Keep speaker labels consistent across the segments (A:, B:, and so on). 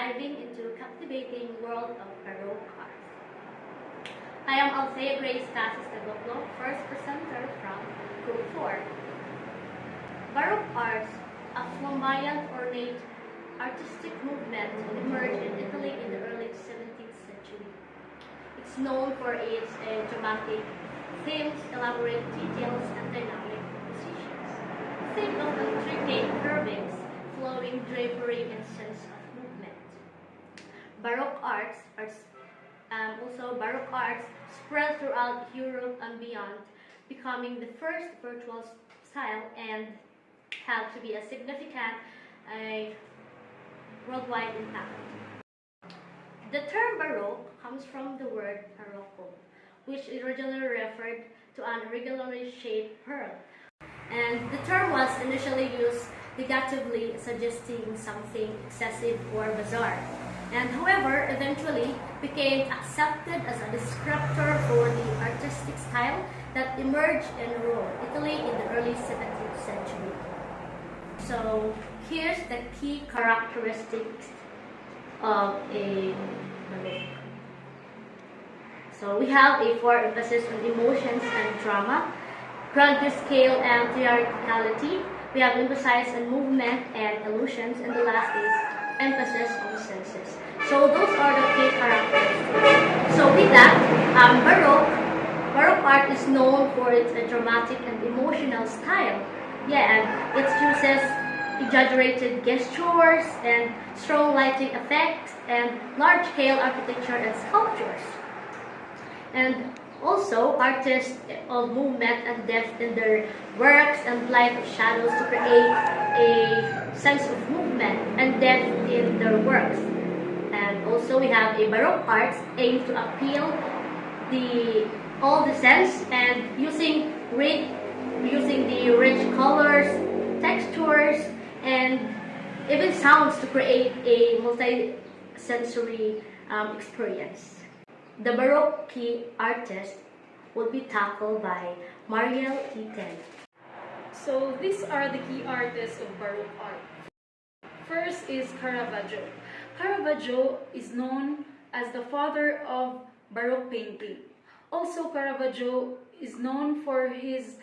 A: diving into a captivating world of Baroque art. I am Althea Daguplo, first presenter from Group 4. Baroque art, a flamboyant, ornate, artistic movement, emerged in Italy in the early 17th century. It's known for its dramatic themes, elaborate details, and dynamic compositions. Think of intricate curvings, flowing drapery, and sense of movement. Baroque arts spread throughout Europe and beyond, becoming the first virtual style and have to be a significant worldwide impact. The term Baroque comes from the word Barocco, which originally referred to an irregularly shaped pearl. And the term was initially used negatively, suggesting something excessive or bizarre, and however eventually became accepted as a descriptor for the artistic style that emerged in Rome, Italy in the early 17th century. So here's the key characteristics of a Baroque. So we have a emphasis on emotions and drama, grandeur, scale, and theatricality. We have emphasized on movement and illusions, and the last is emphasis on senses. So those are the key characteristics. So with that, Baroque art is known for its dramatic and emotional style. Yeah, and it uses exaggerated gestures and strong lighting effects and large-scale architecture and sculptures. And also, artists of movement and depth in their works and light of shadows to create a sense of movement and depth in their works. And also, we have a Baroque art aimed to appeal all the sense and using the rich colors, textures, and even sounds to create a multi-sensory experience. The Baroque artist will be tackled by Mariel, Eten.
B: So these are the key artists of Baroque art. First is Caravaggio. Caravaggio is known as the father of Baroque painting. Also, Caravaggio is known for his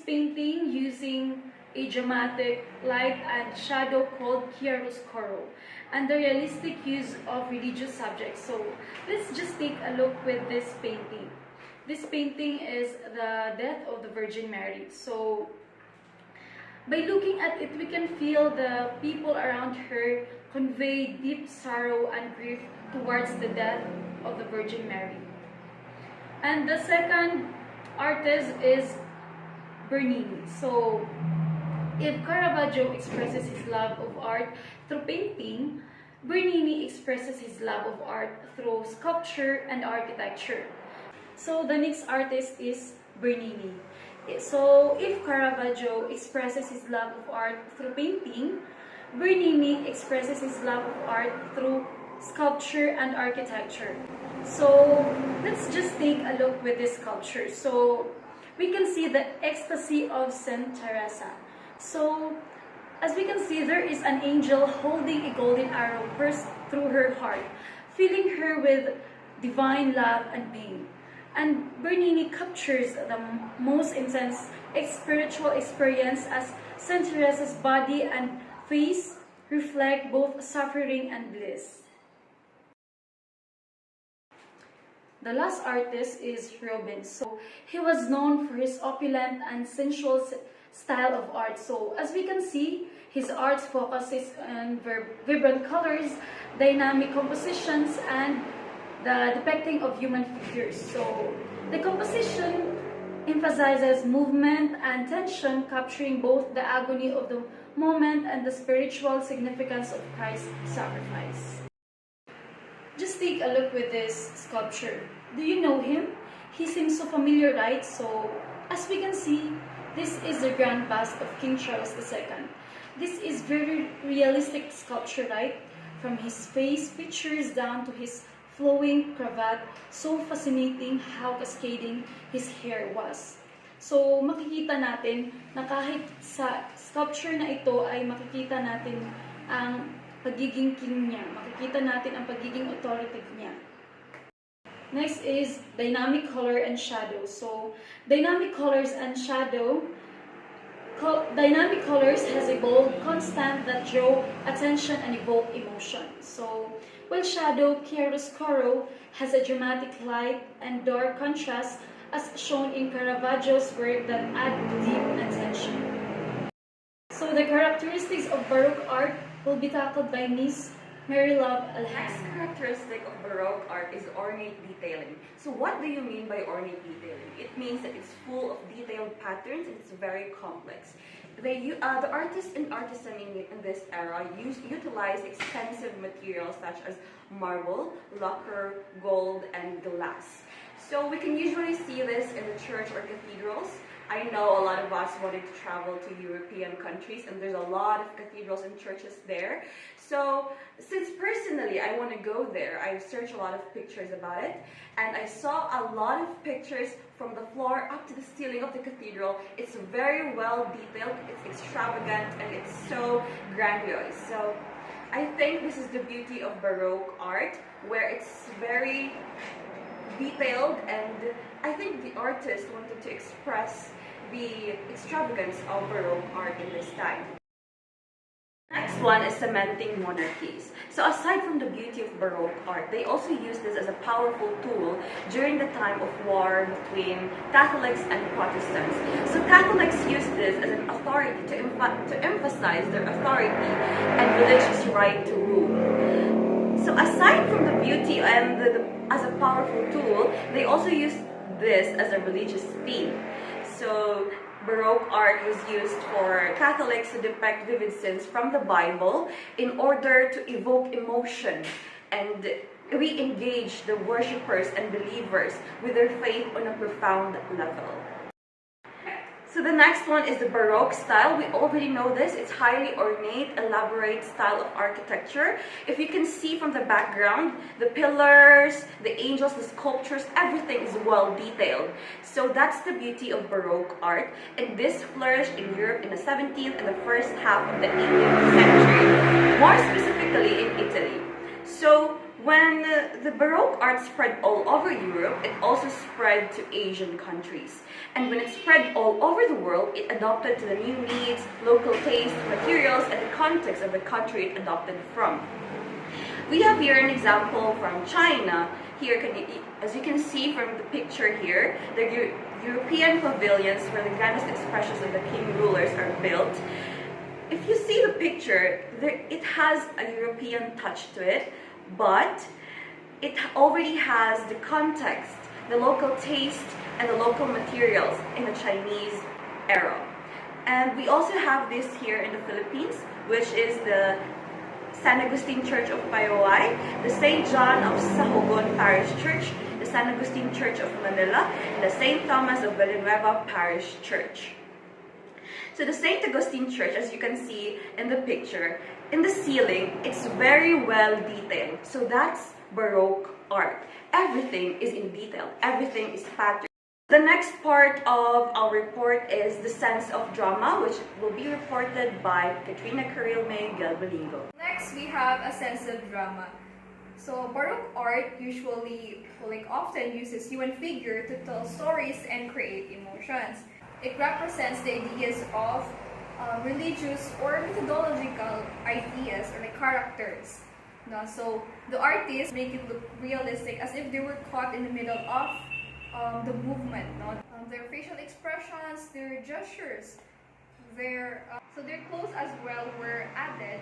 B: painting using a dramatic light and shadow called chiaroscuro, and the realistic use of religious subjects. So let's just take a look with this painting. This painting is the death of the Virgin Mary. So by looking at it, we can feel the people around her convey deep sorrow and grief towards the death of the Virgin Mary. And the second artist is Bernini. So if Caravaggio expresses his love of art through painting, Bernini expresses his love of art through sculpture and architecture. So the next artist is Bernini. So if Caravaggio expresses his love of art through painting, Bernini expresses his love of art through sculpture and architecture. So let's just take a look with this sculpture. So we can see the ecstasy of Saint Teresa. So as we can see, there is an angel holding a golden arrow pierced through her heart, filling her with divine love and being. And Bernini captures the most intense spiritual experience as Saint Teresa's body and face reflect both suffering and bliss. The last artist is Rubens. So he was known for his opulent and sensual style of art. So as we can see, his art focuses on vibrant colors, dynamic compositions, and the depicting of human figures. So the composition emphasizes movement and tension, capturing both the agony of the moment and the spiritual significance of Christ's sacrifice. Just take a look with this sculpture. Do you know him? He seems so familiar, right? So as we can see, this is the grand bust of King Charles II. This is very realistic sculpture, right? From his face features down to his flowing cravat, so fascinating how cascading his hair was. So makikita natin na kahit sa sculpture na ito ay makikita natin ang pagiging king niya. Makikita natin ang pagiging authoritative niya. Next is dynamic color and shadow. So, dynamic colors and shadow. Dynamic colors has a bold constant that draw attention and evoke emotion. So, while shadow, chiaroscuro, has a dramatic light and dark contrast as shown in Caravaggio's work that add deep attention. So, the characteristics of Baroque art will be tackled by Miss Marylove.
C: The next characteristic of Baroque art is ornate detailing. So what do you mean by ornate detailing? It means that it's full of detailed patterns and it's very complex. The artists and artisan in this era utilize expensive materials such as marble, lacquer, gold, and glass. So we can usually see this in the church or cathedrals. I know a lot of us wanted to travel to European countries, and there's a lot of cathedrals and churches there. So since personally I want to go there, I've searched a lot of pictures about it, and I saw a lot of pictures from the floor up to the ceiling of the cathedral. It's very well detailed, it's extravagant, and it's so grandiose. So I think this is the beauty of Baroque art, where it's very detailed, and I think the artist wanted to express the extravagance of Baroque art in this time. Next one is cementing monarchies. So aside from the beauty of Baroque art, they also use this as a powerful tool during the time of war between Catholics and Protestants. So Catholics use this as an authority to emphasize their authority and religious right to rule. So aside from the beauty and as a powerful tool, they also use this as a religious theme. So Baroque art was used for Catholics to depict vivid scenes from the Bible in order to evoke emotion and re-engage the worshippers and believers with their faith on a profound level. So the next one is the Baroque style. We already know this. It's highly ornate, elaborate style of architecture. If you can see from the background, the pillars, the angels, the sculptures, everything is well detailed. So that's the beauty of Baroque art. And this flourished in Europe in the 17th and the first half of the 18th century, more specifically in Italy. So when the Baroque art spread all over Europe, it also spread to Asian countries. And when it spread all over the world, it adopted to the new needs, local taste, materials, and the context of the country it adopted from. We have here an example from China. Here, as you can see from the picture here, the European pavilions where the grandest expressions of the king rulers are built. If you see the picture, it has a European touch to it, but it already has the context, the local taste, and the local materials in the Chinese era. And we also have this here in the Philippines, which is the San Agustin Church of Payaway, the St. John of Sahogon Parish Church, the San Agustin Church of Manila, and the St. Thomas of Villanueva Parish Church. So the St. Augustine Church, as you can see in the picture, in the ceiling, it's very well detailed. So that's Baroque art. Everything is in detail. Everything is patterned. The next part of our report is the sense of drama, which will be reported by Katrina, Karyl, Gelbolingo.
D: Next, we have a sense of drama. So Baroque art usually, often uses human figure to tell stories and create emotions. It represents the ideas of religious or methodological ideas or characters. No? So the artists make it look realistic, as if they were caught in the middle of the movement. No? Their facial expressions, their gestures, so their clothes as well were added,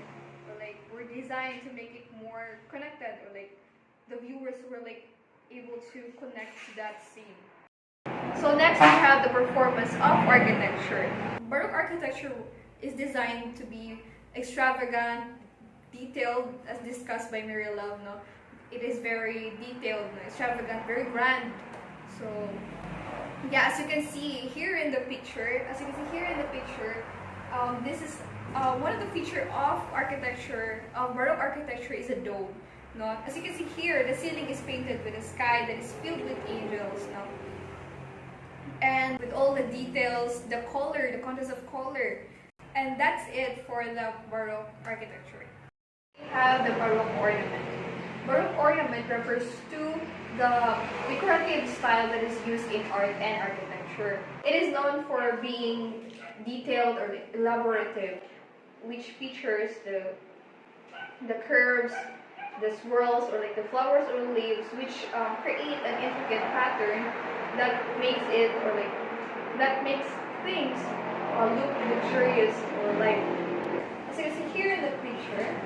D: or were designed to make it more connected, or the viewers were able to connect to that scene. So next we have the performance of architecture. Baroque architecture is designed to be extravagant, detailed, as discussed by Marylove. No? It is very detailed, extravagant, very grand. So yeah, as you can see here in the picture, this is one of the features of architecture, of Baroque architecture, is a dome. No? As you can see here, the ceiling is painted with a sky that is filled with angels. No? And with all the details, the color, the contrast of color. And that's it for the Baroque architecture. We have the Baroque ornament. Baroque ornament refers to the decorative style that is used in art and architecture. It is known for being detailed or elaborative, which features the curves, the swirls, or like the flowers or leaves, which create an intricate pattern that makes it or like that makes things look luxurious or like. As you can see here in the picture,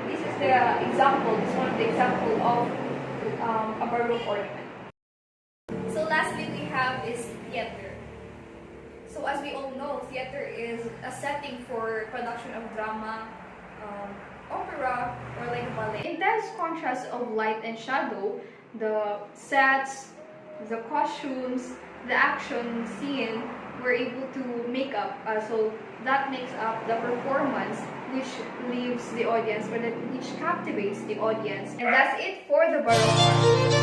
D: this is the example. This is one of the example of a Baroque ornament. So lastly, we have is theater. So as we all know, theater is a setting for production of drama, opera, or like ballet. Intense contrast of light and shadow, the sets, the costumes, the action scene were able to make up. So that makes up the performance, which leaves the audience, which captivates the audience. And that's it for the Baroque art.